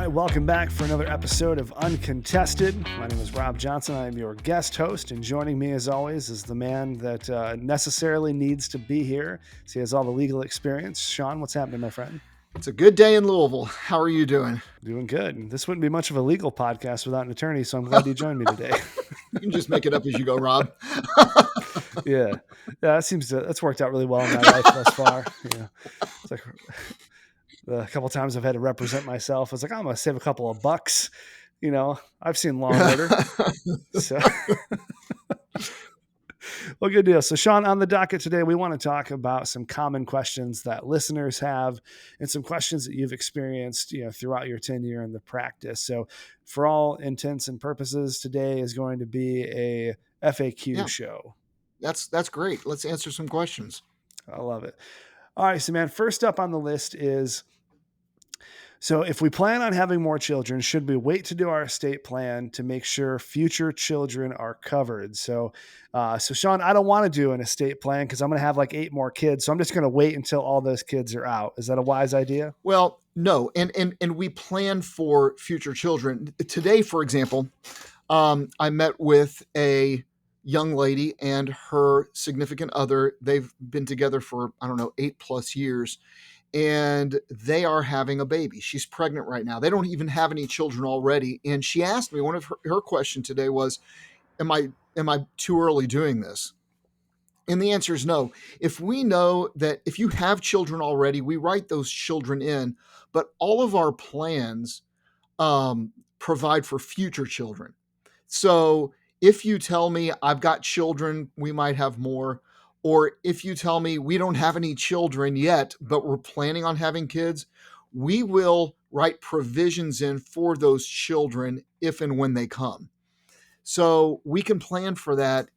right, welcome back for another episode of Uncontested. My name is Rob Johnson. I am your guest host, and joining me as always is the man that necessarily needs to be here. So he has all the legal experience. Sean, what's happening, my friend? It's a good day in Louisville. How are you doing? Doing good. This wouldn't be much of a legal podcast without an attorney, so I'm glad you joined me today. You can just make it up as you go, Rob. Yeah, that's worked out really well in my life thus far. Yeah, it's like a couple times I've had to represent myself. It's like, I'm going to save a couple of bucks. You know, I've seen Law and Order. So, well, good deal. So, Sean, on the docket today, we want to talk about some common questions that listeners have and some questions that you've experienced, throughout your tenure in the practice. So, for all intents and purposes, today is going to be a FAQ show. That's great. Let's answer some questions. I love it. All right, so man, first up on the list is, so if we plan on having more children, should we wait to do our estate plan to make sure future children are covered? So Sean, I don't want to do an estate plan because I'm going to have like 8 more kids. So I'm just going to wait until all those kids are out. Is that a wise idea? Well, no. And we plan for future children. Today, for example, I met with a young lady and her significant other. They've been together for, 8+ years. And they are having a baby. She's pregnant right now. They don't even have any children already. And she asked me, one of her question today was, am I too early doing this? And the answer is no. If we know that if you have children already, we write those children in, but all of our plans provide for future children. So if you tell me I've got children, we might have more. Or if you tell me we don't have any children yet, but we're planning on having kids, we will write provisions in for those children if and when they come. So we can plan for that.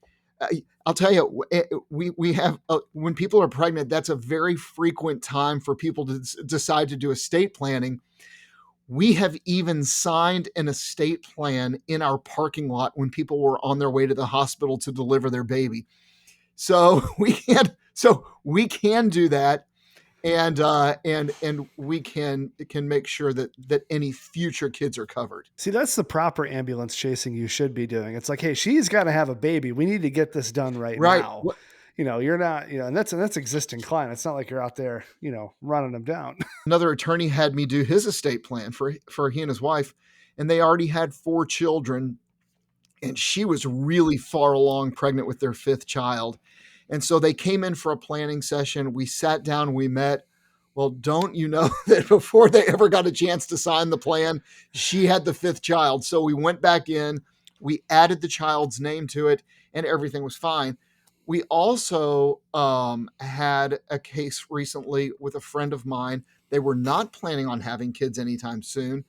I'll tell you, we have, when people are pregnant, that's a very frequent time for people to decide to do estate planning. We have even signed an estate plan in our parking lot when people were on their way to the hospital to deliver their baby. So we can do that, and we can make sure that any future kids are covered. See, that's the proper ambulance chasing you should be doing. It's like, hey, she's got to have a baby. We need to get this done right now. You're not, and that's existing client. It's not like you're out there, running them down. Another attorney had me do his estate plan for he and his wife, and they already had 4 children. And she was really far along, pregnant with their 5th child. And so they came in for a planning session. We sat down, we met. Well, don't you know that before they ever got a chance to sign the plan, she had the 5th child. So we went back in, we added the child's name to it, and everything was fine. We also had a case recently with a friend of mine. They were not planning on having kids anytime soon.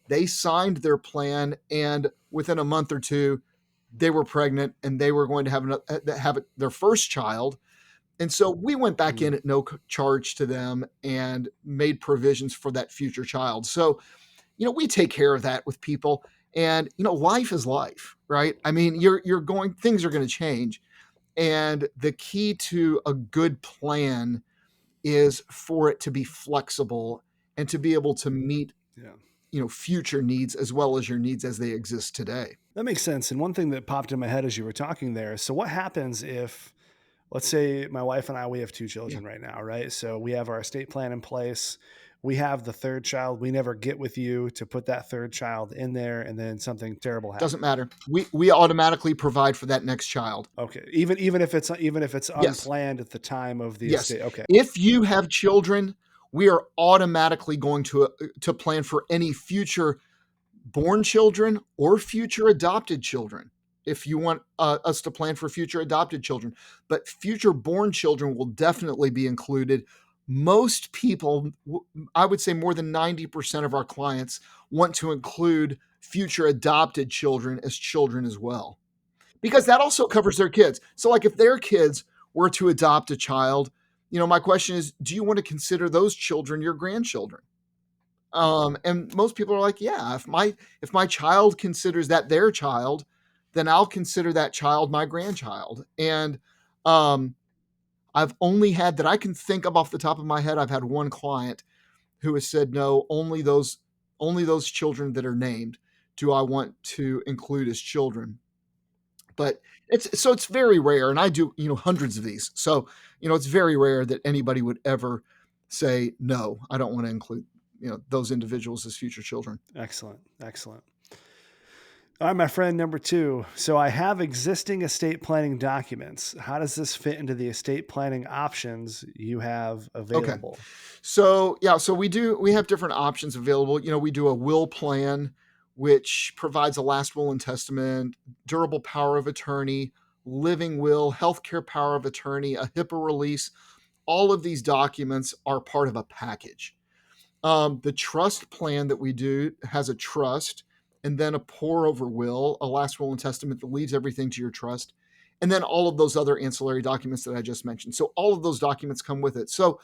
They signed their plan, and within a month or two, they were pregnant and they were going to have their first child. And so we went back in at no charge to them and made provisions for that future child. So, we take care of that with people, and, life is life, right? I mean, things are going to change. And the key to a good plan is for it to be flexible and to be able to meet future needs as well as your needs as they exist today. That makes sense. And one thing that popped in my head as you were talking there. So what happens if, let's say my wife and I, we have 2 children right now, right? So we have our estate plan in place. We have the 3rd child. We never get with you to put that 3rd child in there, and then something terrible happens. Doesn't matter. We automatically provide for that next child. Okay. Even if it's unplanned at the time of the estate. Okay. If you have children, we are automatically going to plan for any future born children or future adopted children. If you want us to plan for future adopted children, but future born children will definitely be included. Most people, I would say more than 90% of our clients, want to include future adopted children as well, because that also covers their kids. So like if their kids were to adopt a child, my question is, do you want to consider those children your grandchildren? And most people are like, yeah, if my child considers that their child, then I'll consider that child my grandchild. And I've only had, that I can think of off the top of my head, I've had one client who has said, no, only those only those children that are named do I want to include as children. But it's very rare, and I do, hundreds of these. So, it's very rare that anybody would ever say, no, I don't want to include, those individuals as future children. Excellent. Excellent. All right, my friend, number two. So I have existing estate planning documents. How does this fit into the estate planning options you have Okay. available? So yeah, so we have different options available. We do a will plan, which provides a last will and testament, durable power of attorney, living will, healthcare power of attorney, a HIPAA release. All of these documents are part of a package. The trust plan that we do has a trust and then a pour over will, a last will and testament that leaves everything to your trust, and then all of those other ancillary documents that I just mentioned. So all of those documents come with it. So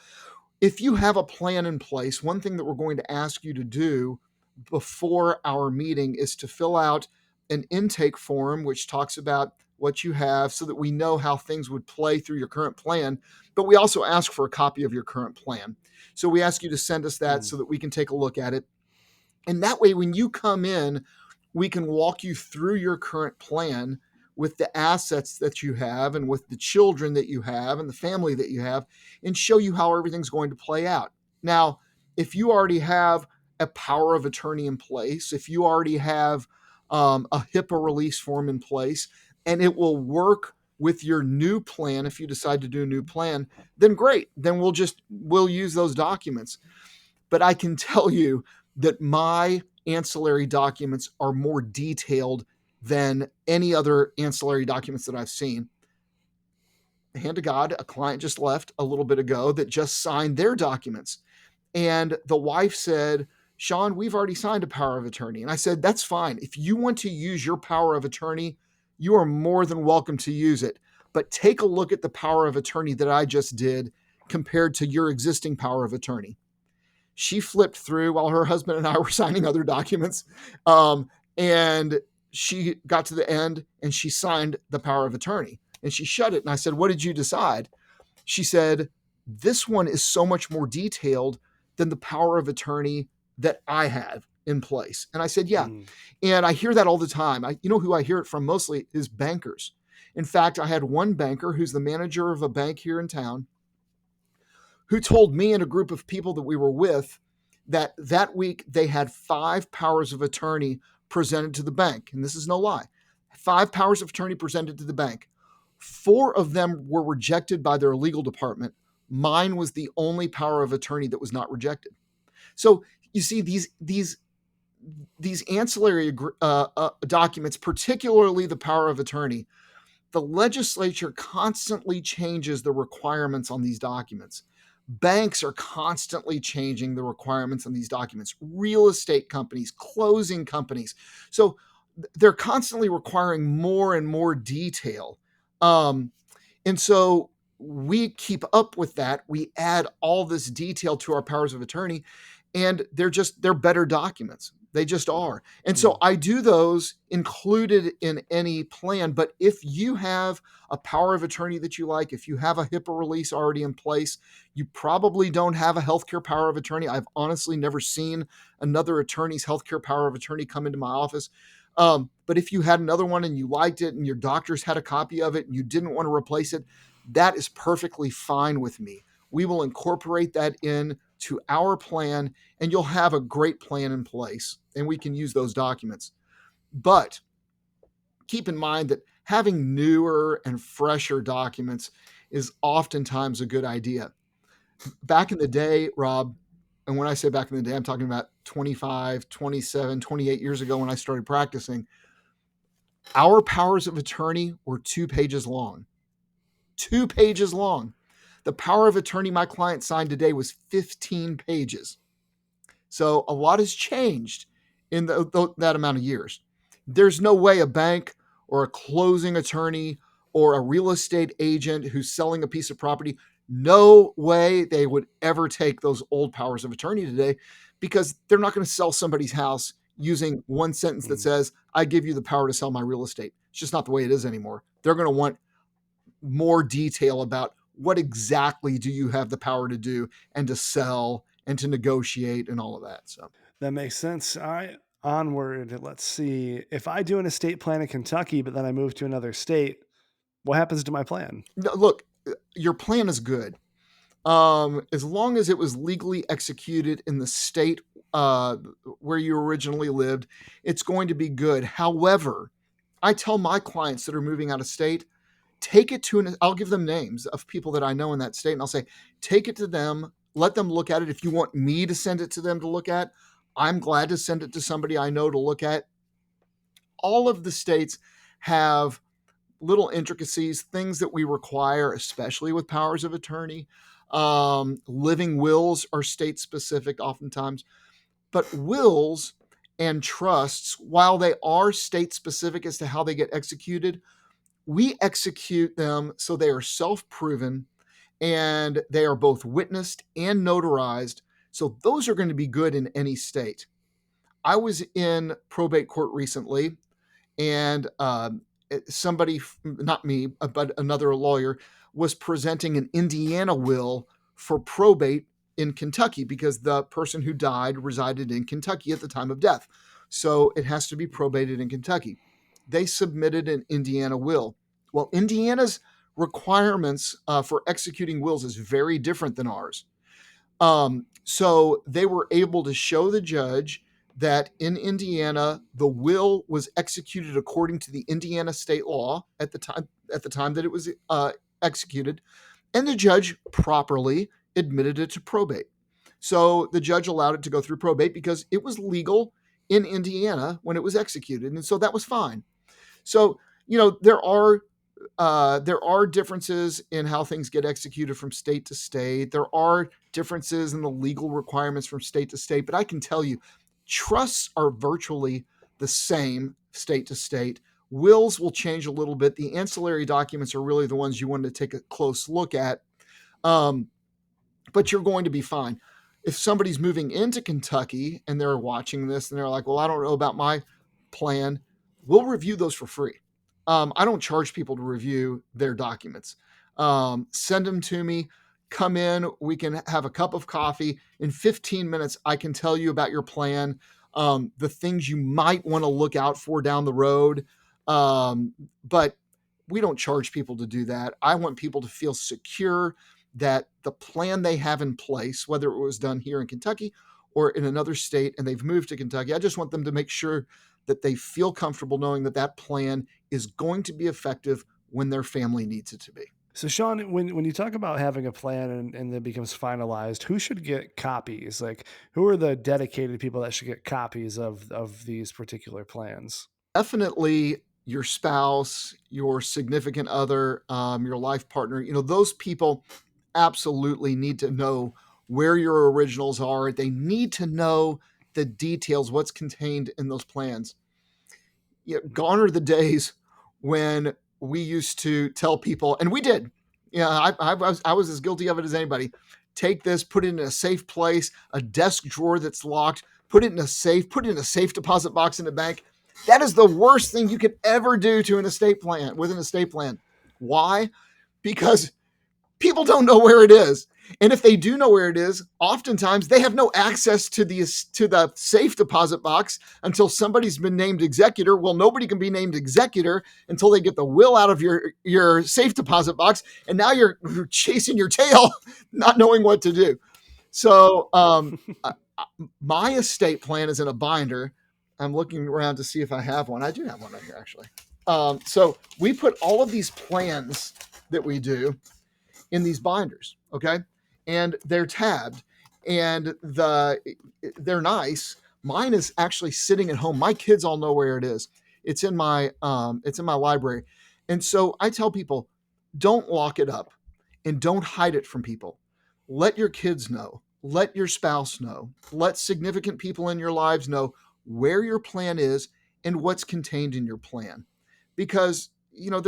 if you have a plan in place, one thing that we're going to ask you to do before our meeting is to fill out an intake form, which talks about what you have so that we know how things would play through your current plan. But we also ask for a copy of your current plan. So we ask you to send us that Mm. so that we can take a look at it. And that way, when you come in, we can walk you through your current plan with the assets that you have and with the children that you have and the family that you have and show you how everything's going to play out. Now, if you already have a power of attorney in place, if you already have a HIPAA release form in place, and it will work with your new plan, if you decide to do a new plan, then great. Then we'll use those documents. But I can tell you that my ancillary documents are more detailed than any other ancillary documents that I've seen. Hand to God, a client just left a little bit ago that just signed their documents. And the wife said, Sean, we've already signed a power of attorney. And I said, that's fine. If you want to use your power of attorney, you are more than welcome to use it. But take a look at the power of attorney that I just did compared to your existing power of attorney. She flipped through while her husband and I were signing other documents. And she got to the end and she signed the power of attorney and she shut it. And I said, what did you decide? She said, this one is so much more detailed than the power of attorney that I have in place. And I said, yeah. Mm. And I hear that all the time. Who I hear it from mostly is bankers. In fact, I had one banker who's the manager of a bank here in town who told me and a group of people that we were with that week they had 5 powers of attorney presented to the bank. And this is no lie. 5 powers of attorney presented to the bank. 4 of them were rejected by their legal department. Mine was the only power of attorney that was not rejected. So you see these ancillary documents, particularly the power of attorney, the legislature constantly changes the requirements on these documents. Banks are constantly changing the requirements on these documents, real estate companies, closing companies. So they're constantly requiring more and more detail. And so we keep up with that. We add all this detail to our powers of attorney, and they're better documents. They just are. And so Mm. I do those included in any plan. But if you have a power of attorney that you like, if you have a HIPAA release already in place, you probably don't have a healthcare power of attorney. I've honestly never seen another attorney's healthcare power of attorney come into my office. But if you had another one and you liked it and your doctors had a copy of it and you didn't want to replace it, that is perfectly fine with me. We will incorporate that in to our plan and you'll have a great plan in place and we can use those documents. But keep in mind that having newer and fresher documents is oftentimes a good idea. Back in the day, Rob, and when I say back in the day, I'm talking about 25, 27, 28 years ago when I started practicing, our powers of attorney were 2 pages long. 2 pages long. The power of attorney my client signed today was 15 pages. So a lot has changed in that amount of years. There's no way a bank or a closing attorney or a real estate agent who's selling a piece of property, no way they would ever take those old powers of attorney today because they're not going to sell somebody's house using one sentence that Mm. says, I give you the power to sell my real estate. It's just not the way it is anymore. They're going to want more detail about what exactly do you have the power to do and to sell and to negotiate and all of that. So That makes sense. All right, onward. Let's see. If I do an estate plan in Kentucky, but then I move to another state, what happens to my plan? Look, your plan is good. As long as it was legally executed in the state uh, where you originally lived, it's going to be good. However, I tell my clients that are moving out of state, take it to I'll give them names of people that I know in that state, and I'll say, take it to them, let them look at it. If you want me to send it to them to look at, I'm glad to send it to somebody I know to look at. All of the states have little intricacies, things that we require, especially with powers of attorney. Living wills are state specific oftentimes, but wills and trusts, while they are state specific as to how they get executed, we execute them so they are self proven and they are both witnessed and notarized. So those are going to be good in any state. I was in probate court recently, and somebody, not me, but another lawyer, was presenting an Indiana will for probate in Kentucky because the person who died resided in Kentucky at the time of death. So it has to be probated in Kentucky. They submitted an Indiana will. Well, Indiana's requirements for executing wills is very different than ours. So they were able to show the judge that in Indiana, the will was executed according to the Indiana state law at the time that it was executed, and the judge properly admitted it to probate. So the judge allowed it to go through probate because it was legal in Indiana when it was executed, and so that was fine. So there are differences in how things get executed from state to state. There are differences in the legal requirements from state to state, but I can tell you, trusts are virtually the same state to state. Wills will change a little bit. The ancillary documents are really the ones you want to take a close look at. Um, but you're going to be fine. If somebody's moving into Kentucky and they're watching this and they're like, well, I don't know about my plan, we'll review those for free. I don't charge people to review their documents. Send them to me. Come in. We can have a cup of coffee. In 15 minutes, I can tell you about your plan, the things you might want to look out for down the road. But we don't charge people to do that. I want people to feel secure that the plan they have in place, whether it was done here in Kentucky or in another state and they've moved to Kentucky, I just want them to make sure that they feel comfortable knowing that that plan is going to be effective when their family needs it to be. So, Sean, when you talk about having a plan and it becomes finalized, who should get copies? Like, who are the dedicated people that should get copies of these particular plans? Definitely your spouse, your significant other, your life partner, those people absolutely need to know where your originals are. They need to know the details, what's contained in those plans. Gone are the days when we used to tell people, and we did. I was as guilty of it as anybody. Take this, put it in a safe place, a desk drawer that's locked, put it in a safe, put it in a safe deposit box in the bank. That is the worst thing you could ever do to an estate plan with an estate plan. Why? Because people don't know where it is. And if they do know where it is, oftentimes they have no access to the safe deposit box until somebody's been named executor. Well, nobody can be named executor until they get the will out of your safe deposit box, and now you're chasing your tail, not knowing what to do. So my estate plan is in a binder. I'm looking around to see if I have one. I do have one right here, actually. So we put all of these plans that we do in these binders, okay? And they're tabbed and they're nice. Mine is actually sitting at home. My kids all know where it is. It's in my library. And so I tell people, don't lock it up and don't hide it from people. Let your kids know. Let your spouse know. Let significant people in your lives know where your plan is and what's contained in your plan. Because, they're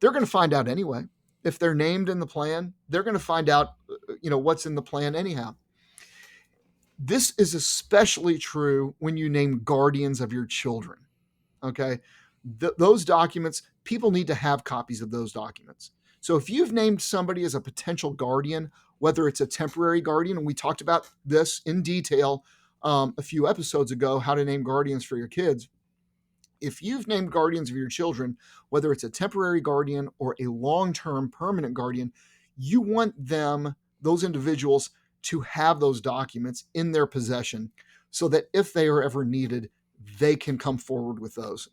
going to find out anyway. If they're named in the plan, they're going to find out, what's in the plan anyhow. This is especially true when you name guardians of your children. Okay. Those documents, people need to have copies of those documents. So if you've named somebody as a potential guardian, whether it's a temporary guardian, and we talked about this in detail a few episodes ago, how to name guardians for your kids. If you've named guardians of your children, whether it's a temporary guardian or a long-term permanent guardian, you want those individuals, to have those documents in their possession so that if they are ever needed, they can come forward with those.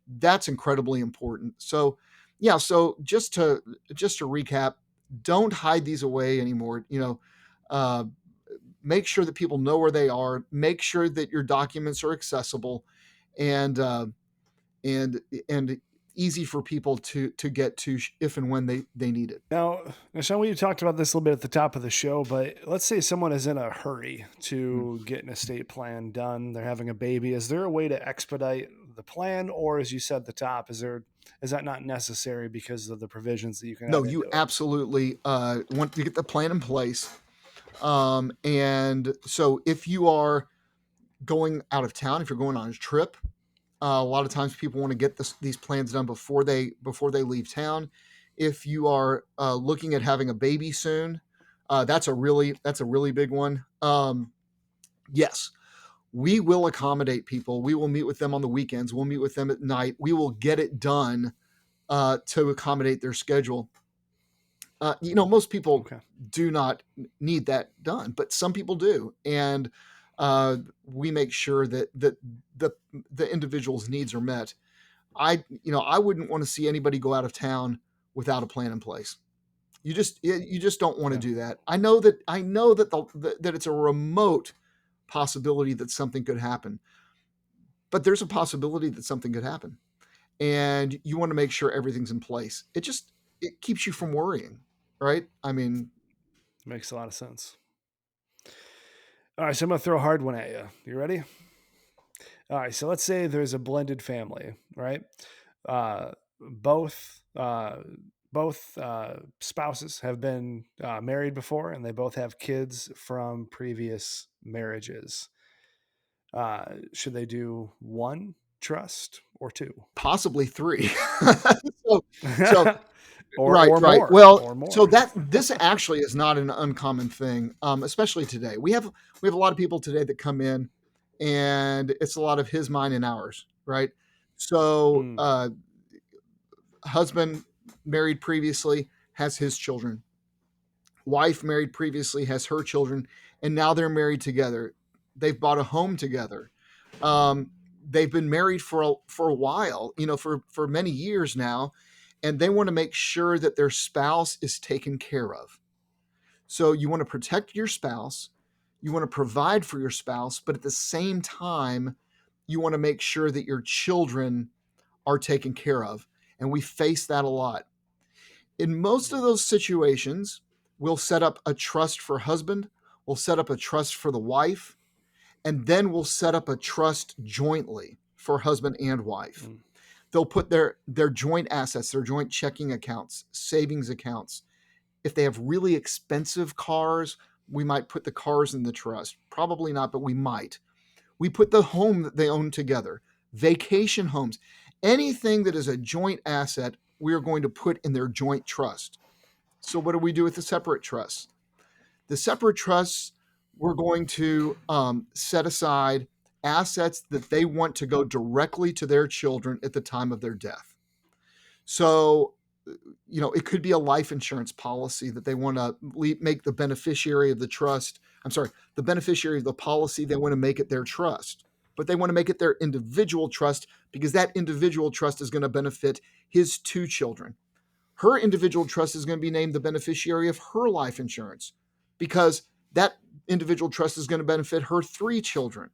That's incredibly important. So, yeah. So just to recap, don't hide these away anymore. Uh, make sure that people know where they are. Make sure that your documents are accessible, and and and easy for people to get to if and when they need it. Now, Sean, we talked about this a little bit at the top of the show, but let's say someone is in a hurry Mm. to get an estate plan done. They're having a baby. Is there a way to expedite the plan, or as you said at the top, is that not necessary because of the provisions that you can No, add you into it? absolutely want to get the plan in place. And so if you are going out of town, if you're going on a trip, a lot of times people want to get these plans done before they leave town. If you are looking at having a baby soon, that's a really big one. Yes, we will accommodate people. We will meet with them on the weekends. We'll meet with them at night. We will get it done to accommodate their schedule. Most people Okay. do not need that done, but some people do, and uh, we make sure that the the individual's needs are met. I wouldn't want to see anybody go out of town without a plan in place. You just don't want to Yeah. do that. I know that it's a remote possibility that something could happen, but there's a possibility that something could happen, and you want to make sure everything's in place. It keeps you from worrying, right? I mean, Makes a lot of sense. All right, so I'm gonna throw a hard one at you. You ready? All right, so let's say there's a blended family, right? Uh, both uh, both spouses have been married before, and they both have kids from previous marriages. Should they do one trust or two? possibly three. so, so or right, or right. more Well, or so more? that this actually is not an uncommon thing, especially today. We have a lot of people today that come in, and it's a lot of his, mine, and ours, right? So, Mm, husband married previously has his children. Wife married previously has her children, and now they're married together. They've bought a home together. Um, they've been married for a while, for many years now, and they want to make sure that their spouse is taken care of. So you want to protect your spouse, you want to provide for your spouse, but at the same time, you want to make sure that your children are taken care of. And we face that a lot. In most of those situations, we'll set up a trust for husband, we'll set up a trust for the wife, and then we'll set up a trust jointly for husband and wife. mm, They'll put their joint assets, their joint checking accounts, savings accounts. If they have really expensive cars, we might put the cars in the trust. Probably not, but we might. We put the home that they own together, vacation homes, anything that is a joint asset, we are going to put in their joint trust. So, what do we do with the separate trusts? The separate trusts, we're going to set aside assets that they want to go directly to their children at the time of their death. So, it could be a life insurance policy that they want to make the beneficiary of the trust. I'm sorry, the beneficiary of the policy, they want to make it their trust, but they want to make it their individual trust because that individual trust is going to benefit his two children. Her individual trust is going to be named the beneficiary of her life insurance because that individual trust is going to benefit her three children.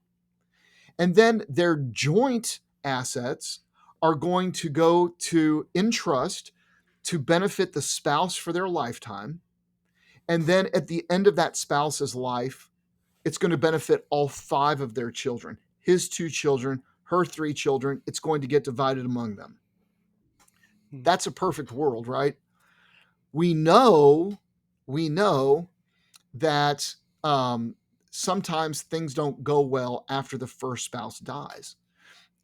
And then their joint assets are going to go to in trust to benefit the spouse for their lifetime. And then at the end of that spouse's life, it's going to benefit all five of their children, his two children, her three children. It's going to get divided among them. mm, That's a perfect world, right? We know, we know that sometimes things don't go well after the first spouse dies.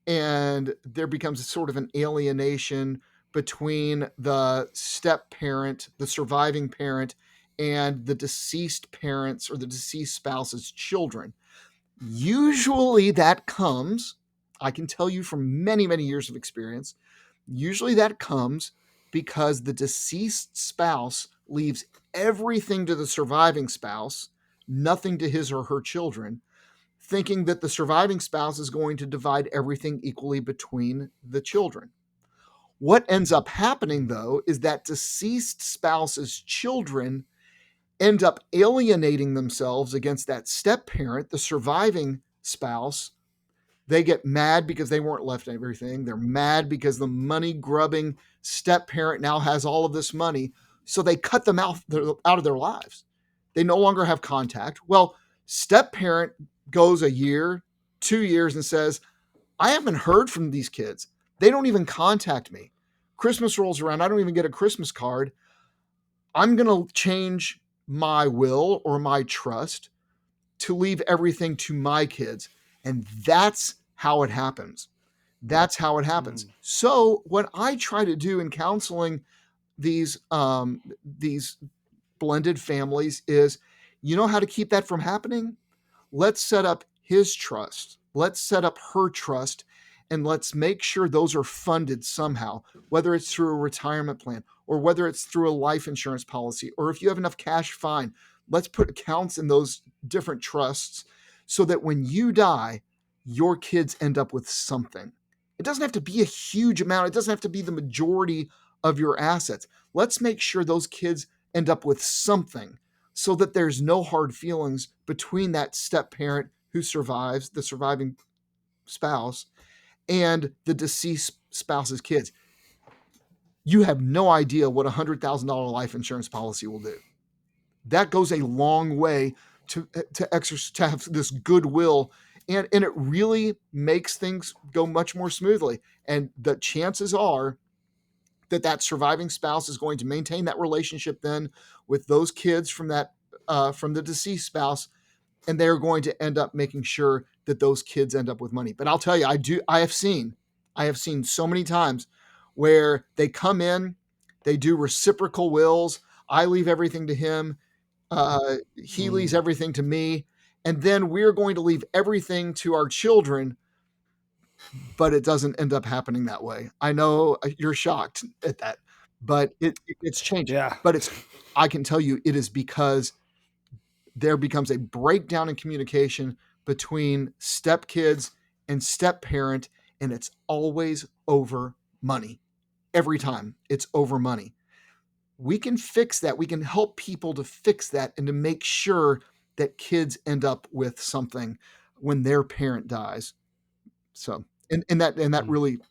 And there becomes a sort of an alienation between the step parent, the surviving parent, and the deceased parents or the deceased spouse's children. Usually that comes, I can tell you from many, many years of experience, usually that comes because the deceased spouse leaves everything to the surviving spouse, nothing to his or her children, thinking that the surviving spouse is going to divide everything equally between the children. What ends up happening, Mm. though, is that deceased spouse's children end up alienating themselves against that step parent, the surviving spouse. They get mad because they weren't left everything. They're mad because the money grubbing step parent now has all of this money. So they cut them out of their lives. They no longer have contact. Well, step parent goes a year, 2 years, and says, I haven't heard from these kids. They don't even contact me. Christmas rolls around. I don't even get a Christmas card. I'm going to change my will or my trust to leave everything to my kids. And that's how it happens. That's how it happens. Mm. So what I try to do in counseling these blended families is, you know how to keep that from happening? Let's set up his trust. Let's set up her trust. And let's make sure those are funded somehow, whether it's through a retirement plan or whether it's through a life insurance policy, or if you have enough cash, fine. Let's put accounts in those different trusts so that when you die, your kids end up with something. It doesn't have to be a huge amount, it doesn't have to be the majority of your assets. Let's make sure those kids end up with something so that there's no hard feelings between that step parent who survives, the surviving spouse, and the deceased spouse's kids. You have no idea what a $100,000 life insurance policy will do. That goes a long way to have this goodwill, and it really makes things go much more smoothly. And the chances are that surviving spouse is going to maintain that relationship then with those kids from the deceased spouse, and they're going to end up making sure that those kids end up with money. But I'll tell you, I have seen so many times where they come in, they do reciprocal wills. I leave everything to him. He leaves Mm. everything to me. And then we're going to leave everything to our children, but it doesn't end up happening that way. I know you're shocked at that, but it's changing. Yeah. But I can tell you, it is because there becomes a breakdown in communication between stepkids and step parent, and it's always over money. Every time it's over money. We can fix that. We can help people to fix that and to make sure that kids end up with something when their parent dies. So, and Mm.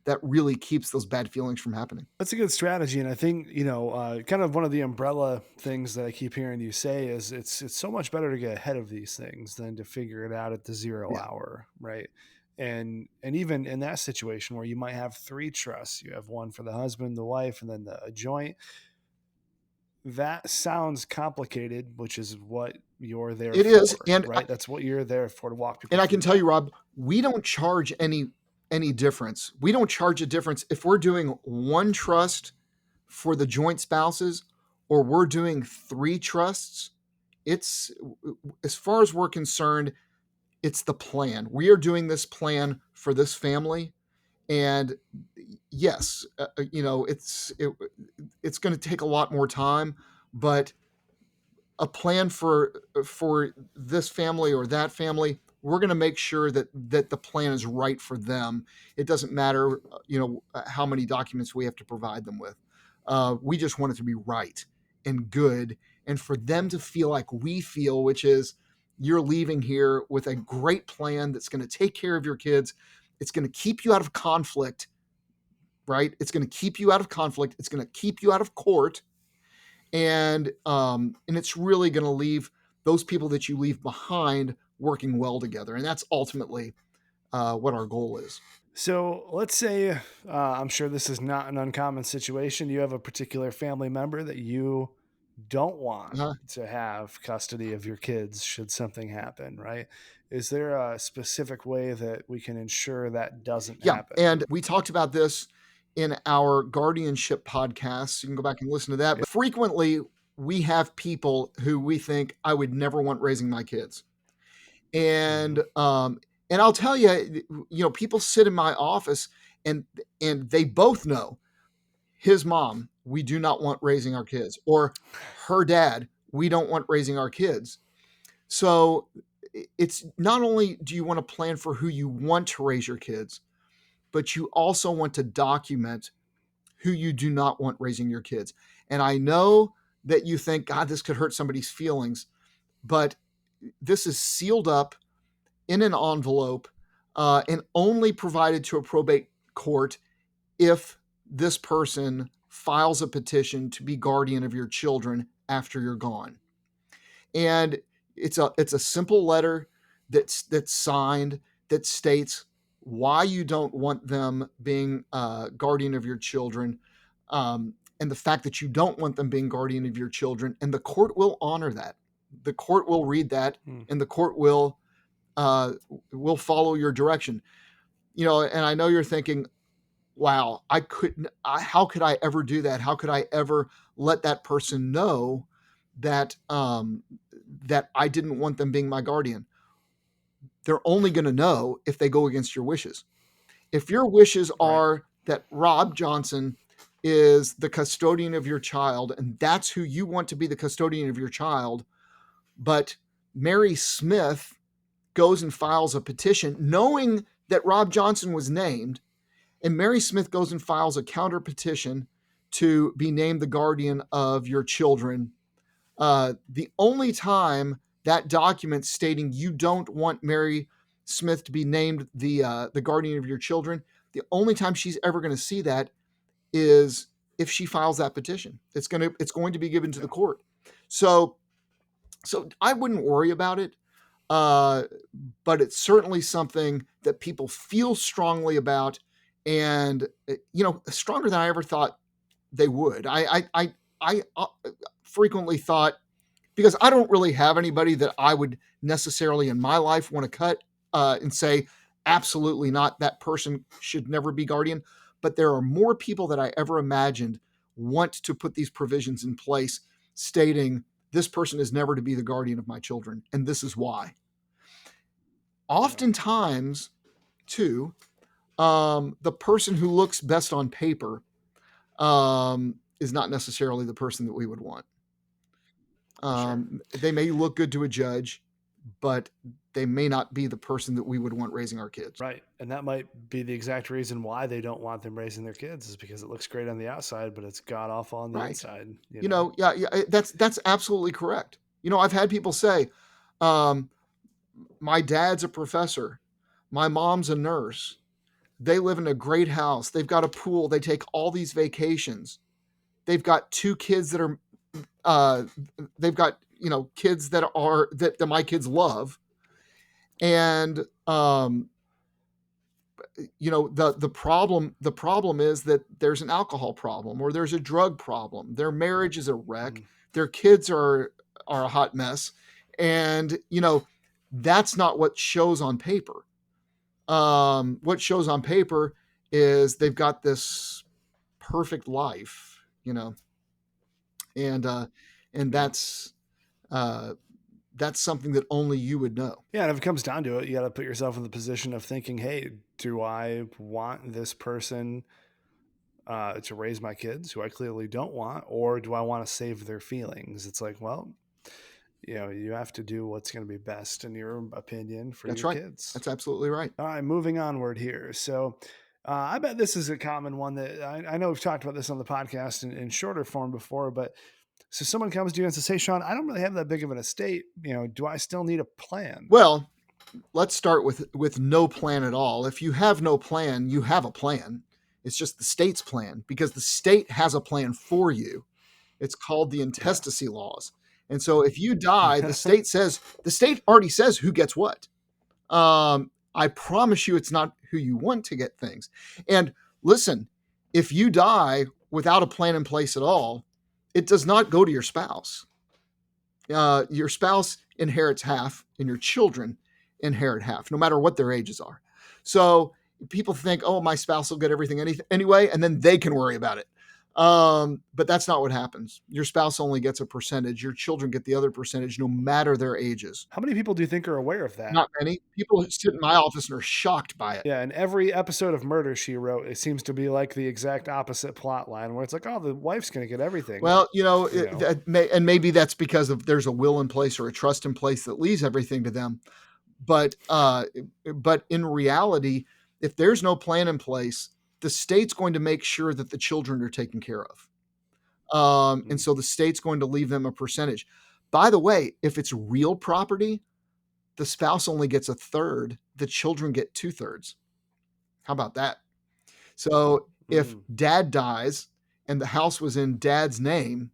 that really keeps those bad feelings from happening. That's a good strategy, and I think kind of one of the umbrella things that I keep hearing you say is it's so much better to get ahead of these things than to figure it out at the zero Yeah, hour, right? And even in that situation where you might have three trusts, you have one for the husband, the wife, and then a joint. That sounds complicated, which is what you're there it is, for, right? That's what you're there for, to walk people and I can through tell you, that. Rob, we don't charge any difference. We don't charge a difference if we're doing one trust for the joint spouses or we're doing three trusts. It's, as far as we're concerned, it's the plan. We are doing this plan for this family, and yes, it's going to take a lot more time, but a plan for this family or that family, we're going to make sure that the plan is right for them. It doesn't matter how many documents we have to provide them with. We just want it to be right and good, and for them to feel like we feel, which is, you're leaving here with a great plan that's going to take care of your kids. It's going to keep you out of conflict, right? It's going to keep you out of conflict. It's going to keep you out of court, and it's really going to leave those people that you leave behind working well together, and that's ultimately what our goal is. So let's say, I'm sure this is not an uncommon situation. You have a particular family member that you don't want uh to have custody of your kids should something happen, right? Is there a specific way that we can ensure that doesn't yeah, happen? and we talked about this in our guardianship podcast. You can go back and listen to that. But frequently, we have people who we think, I would never want raising my kids, And Mhm. and I'll tell you, people sit in my office and they both know his mom, we do not want raising our kids, or her dad, we don't want raising our kids. So it's not only do you want to plan for who you want to raise your kids, but you also want to document who you do not want raising your kids. And I know that you think, God, this could hurt somebody's feelings, but this is sealed up in an envelope and only provided to a probate court if this person files a petition to be guardian of your children after you're gone. And it's a simple letter that's signed that states why you don't want them being guardian of your children, and the fact that you don't want them being guardian of your children, and the court will honor that. The court will read that, Mm. and the court uh, will follow your direction. And I know you're thinking, wow, I couldn't, how could I ever do that? How could I ever let that person know that that I didn't want them being my guardian? They're only going to know if they go against your wishes. If your wishes Right. are that Rob Johnson is the custodian of your child and that's who you want to be the custodian of your child, but Mary Smith goes and files a petition knowing that Rob Johnson was named, and Mary Smith goes and files a counter petition to be named the guardian of your children. The only time that document stating you don't want Mary Smith to be named the guardian of your children, the only time she's ever going to see that is if she files that petition. It's going to be given to Yeah. the court. So I wouldn't worry about it. Uh, but it's certainly something that people feel strongly about, and stronger than I ever thought they would. I frequently thought, because I don't really have anybody that I would necessarily in my life want to cut and say absolutely not, that person should never be guardian. But there are more people that I ever imagined want to put these provisions in place, stating this person is never to be the guardian of my children, and this is why. Yeah. Oftentimes, too, the person who looks best on paper is not necessarily the person that we would want. Sure. They may look good to a judge, but they may not be the person that we would want raising our kids. Right. And that might be the exact reason why they don't want them raising their kids, is because it looks great on the outside, but it's god awful on the Right. inside, you know? Yeah, yeah, that's absolutely correct. I've had people say, um, my dad's a professor, my mom's a nurse. They live in a great house. They've got a pool. They take all these vacations. They've got two kids that are uh, they've got kids that my kids love, and the problem is that there's an alcohol problem or there's a drug problem. Their marriage is a wreck. Mm. Their kids are a hot mess, and that's not what shows on paper. What shows on paper is they've got this perfect life, and Yeah. uh, that's something that only you would know. Yeah. And if it comes down to it, you got to put yourself in the position of thinking, hey, do I want this person to raise my kids who I clearly don't want, or do I want to save their feelings? It's like, well, you have to do what's going to be best in your opinion for That's your right. kids. That's absolutely right. All right, moving onward here. So, I bet this is a common one that I know we've talked about this on the podcast in shorter form before, but so someone comes to you and says, "Hey, Sean, I don't really have that big of an estate. Do I still need a plan?" Well, let's start with no plan at all. If you have no plan, you have a plan. It's just the state's plan, because the state has a plan for you. It's called the Yeah. intestacy laws. And so if you die, the state already says who gets what. I promise you, it's not who you want to get things. And listen, if you die without a plan in place at all, it does not go to your spouse. Your spouse inherits half, and your children inherit half, no matter what their ages are. So people think, oh, my spouse will get everything anyway, and then they can worry about it. But that's not what happens. Your spouse only gets a percentage. Your children get the other percentage, no matter their ages. How many people do you think are aware of that? Not many people sit in my office and are shocked by it. Yeah, in every episode of Murder She Wrote, it seems to be like the exact opposite plot line where it's like, oh, the wife's going to get everything. Well, You know, and maybe that's because of there's a will in place or a trust in place that leaves everything to them. But in reality, if there's no plan in place, the state's going to make sure that the children are taken care of. And mm, so the state's going to leave them a percentage. By the way, if it's real property, the spouse only gets a third, the children get two-thirds. How about that? So if mm, dad dies and the house was in dad's name,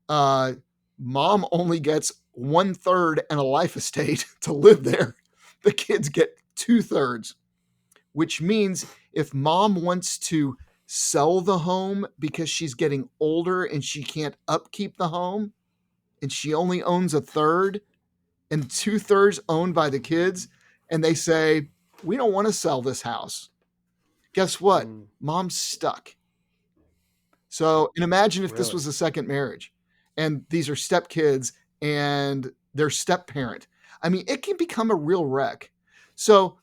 uh, mom only gets one-third and a life estate to live there. The kids get two-thirds, which means if mom wants to sell the home because she's getting older and she can't upkeep the home and she only owns a third and two-thirds owned by the kids, and they say, we don't want to sell this house. Guess what? mm, Mom's stuck. So, and imagine if this really? was a second marriage and these are stepkids and their step parent. I mean, it can become a real wreck. So,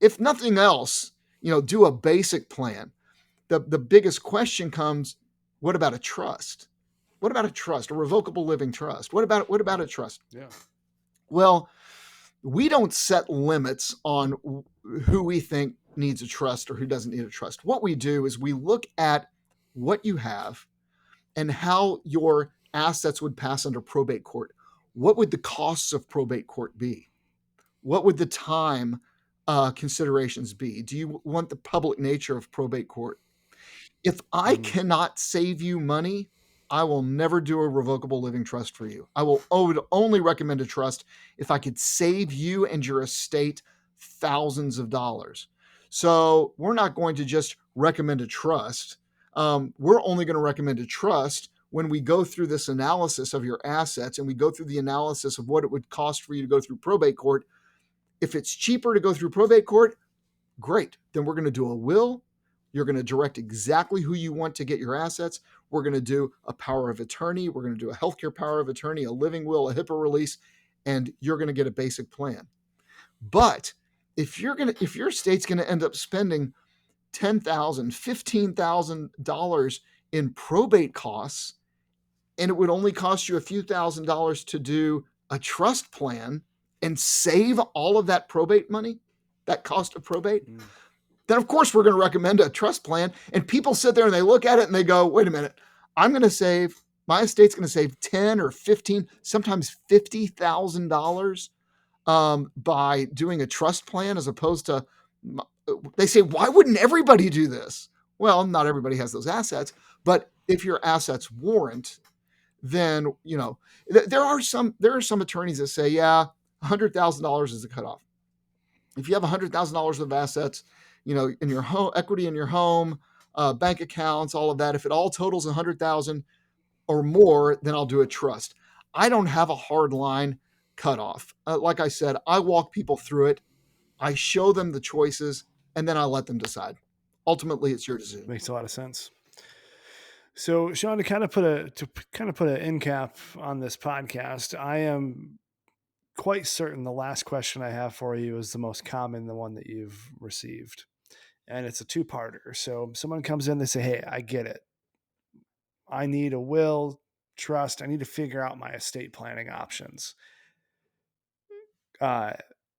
if nothing else, do a basic plan. The biggest question comes, what about a trust? What about a trust, a revocable living trust? What about a trust? Yeah. Well, we don't set limits on who we think needs a trust or who doesn't need a trust. What we do is we look at what you have and how your assets would pass under probate court. What would the costs of probate court be? What would the time considerations be? Do you want the public nature of probate court? If I Mm, cannot save you money, I will never do a revocable living trust for you. Would only recommend a trust if I could save you and your estate thousands of dollars. So we're not going to just recommend a trust. We're only going to recommend a trust when we go through this analysis of your assets and we go through the analysis of what it would cost for you to go through probate court. If it's cheaper to go through probate court, great. Then we're going to do a will. You're going to direct exactly who you want to get your assets. We're going to do a power of attorney. We're going to do a healthcare power of attorney, a living will, a HIPAA release, and you're going to get a basic plan. But if your state's going to end up spending $10,000, $15,000 in probate costs, and it would only cost you a few $1,000s to do a trust plan and save all of that probate money, that cost of probate, mm, then of course we're going to recommend a trust plan. And people sit there and they look at it and they go, wait a minute, my estate's going to save 10 or 15, sometimes $50,000 by doing a trust plan as opposed to, they say, why wouldn't everybody do this? Well, not everybody has those assets, but if your assets warrant, then, there are some attorneys that say, yeah, $100,000 is the cutoff. If you have $100,000 of assets, in your home, equity in your home, bank accounts, all of that, if it all totals 100,000 or more, then I'll do a trust. I don't have a hard line cutoff. Like I said, I walk people through it. I show them the choices, and then I let them decide. Ultimately, it's your decision. makes a lot of sense. So, Sean, to kind of put an end cap on this podcast, I am quite certain the last question I have for you is the most common, the one that you've received, and it's a two-parter. So, someone comes in, they say, "Hey, I get it. I need a will, trust. I need to figure out my estate planning options. Uh,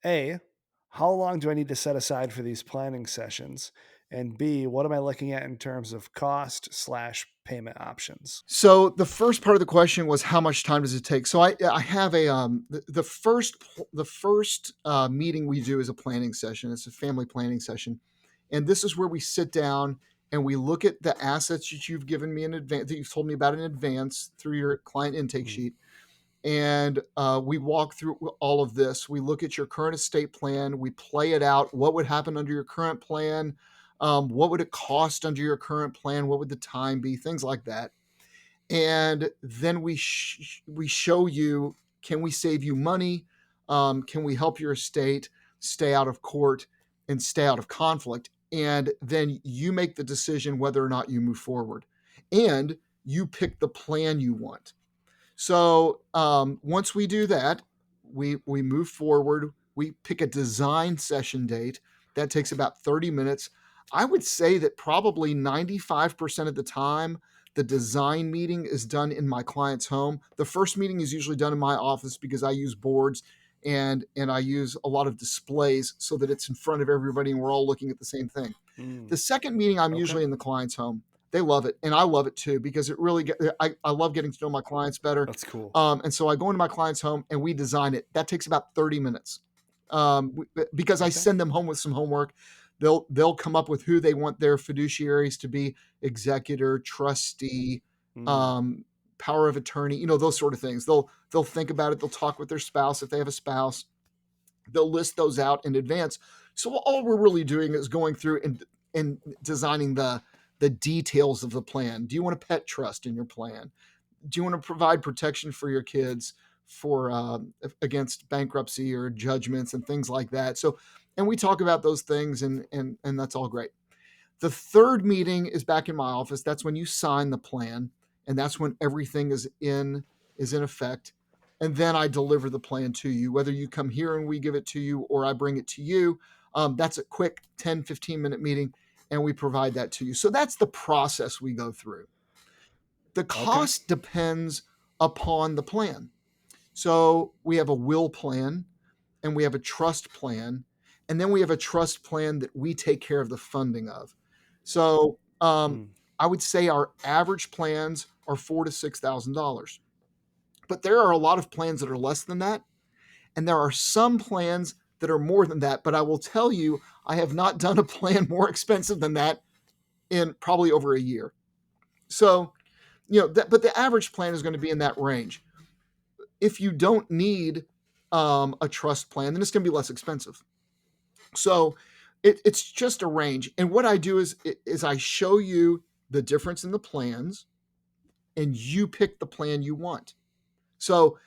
A, how long do I need to set aside for these planning sessions? And B, what am I looking at in terms of cost slash payment options?" So the first part of the question was how much time does it take? So I have the first meeting we do is a planning session. It's a family planning session, and this is where we sit down and we look at the assets that you've given me in advance, that you've told me about in advance through your client intake Mm, sheet, and we walk through all of this. We look at your current estate plan. We play it out. What would happen under your current plan? What would it cost under your current plan? What would the time be? Things like that. And then we show you, can we save you money? Can we help your estate stay out of court and stay out of conflict? And then you make the decision whether or not you move forward. and you pick the plan you want. So once we do that, we move forward. We pick a design session date that takes about 30 minutes. I would say that probably 95% of the time, the design meeting is done in my client's home. The first meeting is usually done in my office because I use boards and I use a lot of displays so that it's in front of everybody and we're all looking at the same thing. Mm. The second meeting, I'm Okay. usually in the client's home. They love it, and I love it too because it really I love getting to know my clients better. That's cool. And so I go into my client's home and we design it. That takes about 30 minutes because I Okay. send them home with some homework. They'll come up with who they want their fiduciaries to be: executor, trustee, Mm. um, power of attorney, those sort of things. They'll think about it. They'll talk with their spouse if they have a spouse. They'll list those out in advance. So all we're really doing is going through and designing the details of the plan. Do you want a pet trust in your plan? Do you want to provide protection for your kids for against bankruptcy or judgments and things like that? So, and we talk about those things, and that's all great. The third meeting is back in my office. That's when you sign the plan, and that's when everything is in effect. And then I deliver the plan to you, whether you come here and we give it to you or I bring it to you. That's a quick 10-15 minute meeting, and we provide that to you. So that's the process we go through. The Okay. cost depends upon the plan. So we have a will plan and we have a trust plan, and then we have a trust plan that we take care of the funding of. So Mm. I would say our average plans are $4,000 to $6,000, but there are a lot of plans that are less than that, and there are some plans that are more than that. But I will tell you, I have not done a plan more expensive than that in probably over a year. So but the average plan is going to be in that range. If you don't need a trust plan, then it's going to be less expensive. So it's just a range. And what I do is I show you the difference in the plans, and you pick the plan you want. So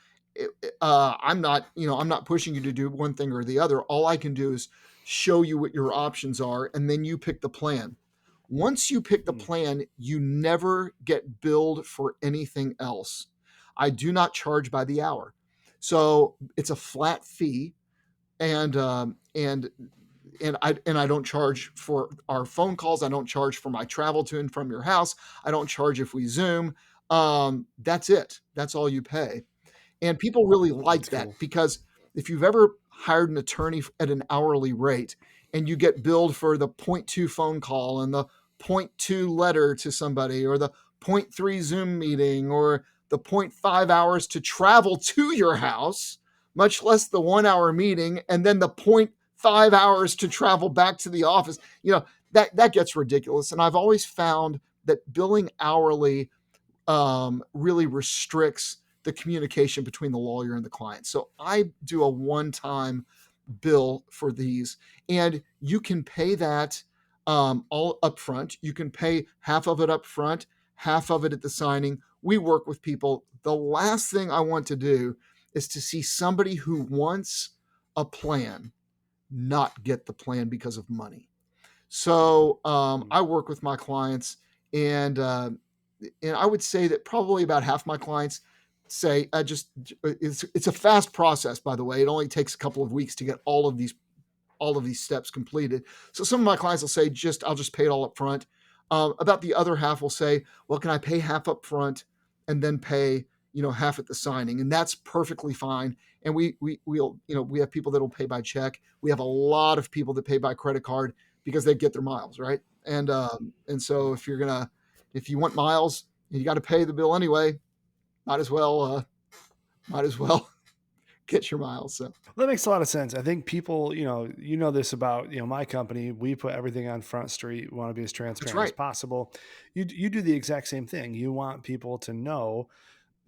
I'm not pushing you to do one thing or the other. All I can do is show you what your options are, and then you pick the plan. Once you pick the Mm. plan, you never get billed for anything else. I do not charge by the hour, so it's a flat fee, and I don't charge for our phone calls. I don't charge for my travel to and from your house. I don't charge if we Zoom. That's it. That's all you pay. And people really That's like that cool. because if you've ever hired an attorney at an hourly rate and you get billed for the point 0.2 phone call and the point 0.2 letter to somebody or the point 0.3 Zoom meeting or the point 0.5 hours to travel to your house, much less the 1 hour meeting and then the point 0.5 hours to travel back to the office, that gets ridiculous. And I've always found that billing hourly really restricts the communication between the lawyer and the client. So I do a one-time bill for these, and you can pay that all upfront. You can pay half of it upfront, half of it at the signing. We work with people. The last thing I want to do is to see somebody who wants a plan not get the plan because of money. So Mm. I work with my clients, and I would say that probably about half my clients say I just it's a fast process. By the way, it only takes a couple of weeks to get all of these steps completed. So some of my clients will say I'll just pay it all up front. About the other half will say, well, can I pay half up front and then pay half at the signing, and that's perfectly fine. And we have people that will pay by check. We have a lot of people that pay by credit card because they get their miles, right. And so if you want miles, you got to pay the bill anyway. Might as well get your miles. So That makes a lot of sense. I think people, this about, my company, we put everything on Front Street. We want to be as that's transparent as right. possible. You do the exact same thing. You want people to know,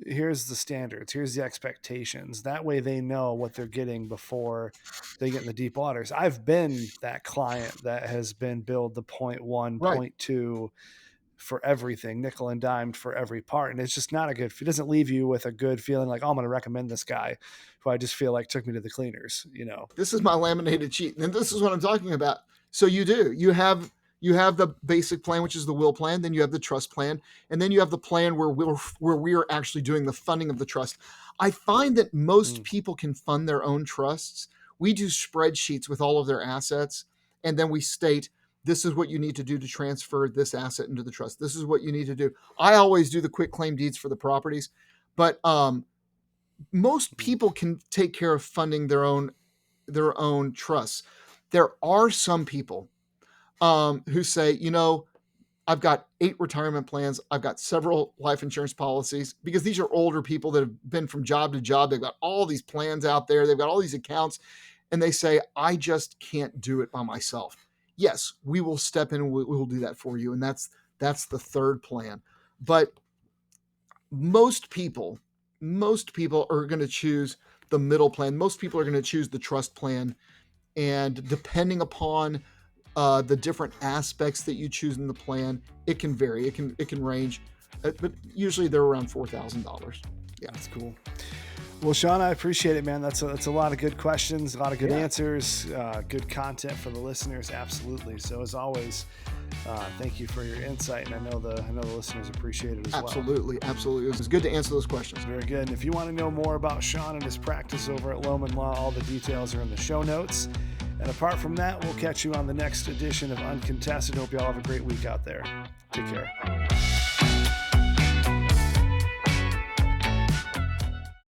here's the standards, here's the expectations. That way they know what they're getting before they get in the deep waters. I've been that client that has been billed the point one, Right. point two for everything, nickel and dimed for every part. And it's just not a good, it doesn't leave you with a good feeling like, oh, I'm going to recommend this guy who I just feel like took me to the cleaners. This is my laminated sheet, and this is what I'm talking about. So you You have the basic plan, which is the will plan. Then you have the trust plan, and then you have the plan where we are actually doing the funding of the trust. I find that most people can fund their own trusts. We do spreadsheets with all of their assets, and then we state, this is what you need to do to transfer this asset into the trust. This is what you need to do. I always do the quick claim deeds for the properties, but most people can take care of funding their own trusts. There are some people who say, I've got 8 retirement plans. I've got several life insurance policies, because these are older people that have been from job to job. They've got all these plans out there. They've got all these accounts, and they say, I just can't do it by myself. Yes, we will step in and we will do that for you. And that's the third plan. But most people are going to choose the middle plan. Most people are going to choose the trust plan. And depending upon the different aspects that you choose in the plan, it can vary. It can range, but usually they're around $4,000. Yeah, that's cool. Well, Sean, I appreciate it, man. That's a lot of good questions, a lot of good answers, good content for the listeners. Absolutely. So as always, thank you for your insight, and I know the listeners appreciate it as well. Absolutely. It was good to answer those questions. Very good. And if you want to know more about Sean and his practice over at Lohman Law, all the details are in the show notes. And apart from that, we'll catch you on the next edition of Uncontested. Hope you all have a great week out there. Take care.